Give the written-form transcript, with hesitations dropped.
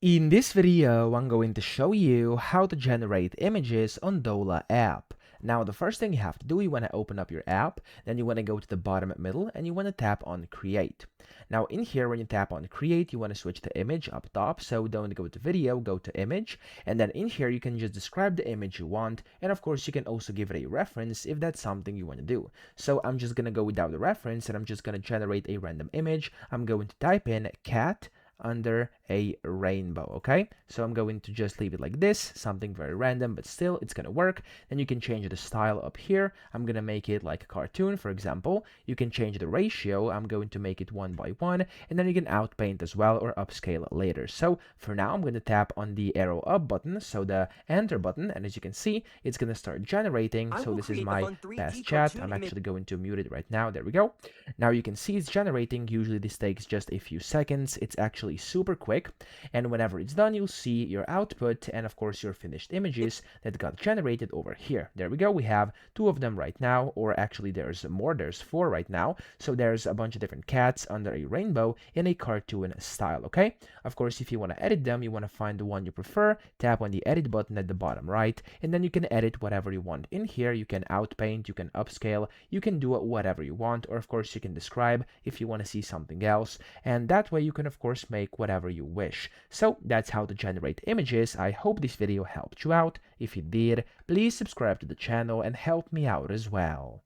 In this video, I'm going to show you how to generate images on Dola app. Now, the first thing you have to do, you want to open up your app, then you want to go to the bottom middle, and you want to tap on Create. Now, in here, when you tap on Create, you want to switch to Image up top, so don't go to Video, go to Image, and then in here, you can just describe the image you want, and of course, you can also give it a reference if that's something you want to do. So I'm just going to go without the reference, and I'm just going to generate a random image. I'm going to type in cat under a rainbow. Okay, so I'm going to just leave it like this, something very random, but still it's gonna work. Then you can change the style up here. I'm gonna make it like a cartoon, for example. You can change the ratio. I'm going to make it 1:1, and then you can outpaint as well or upscale it later. So for now, I'm going to tap on the arrow up button, so the enter button, and as you can see, it's gonna start generating. So this is my best chat. I'm actually going to mute it right now. There we go. Now you can see it's generating. Usually this takes just a few seconds. It's actually super quick, and whenever it's done, you'll see your output and of course your finished images that got generated over here. There we go. We have two of them right now, or actually there's more. There's four right now. So there's a bunch of different cats under a rainbow in a cartoon style. Okay, of course, if you want to edit them, you want to find the one you prefer, tap on the edit button at the bottom right, and then you can edit whatever you want in here. You can outpaint, you can upscale, you can do whatever you want, or of course you can describe if you want to see something else, and that way you can of course make whatever you wish. So that's how to generate images. I hope this video helped you out. If it did, please subscribe to the channel and help me out as well.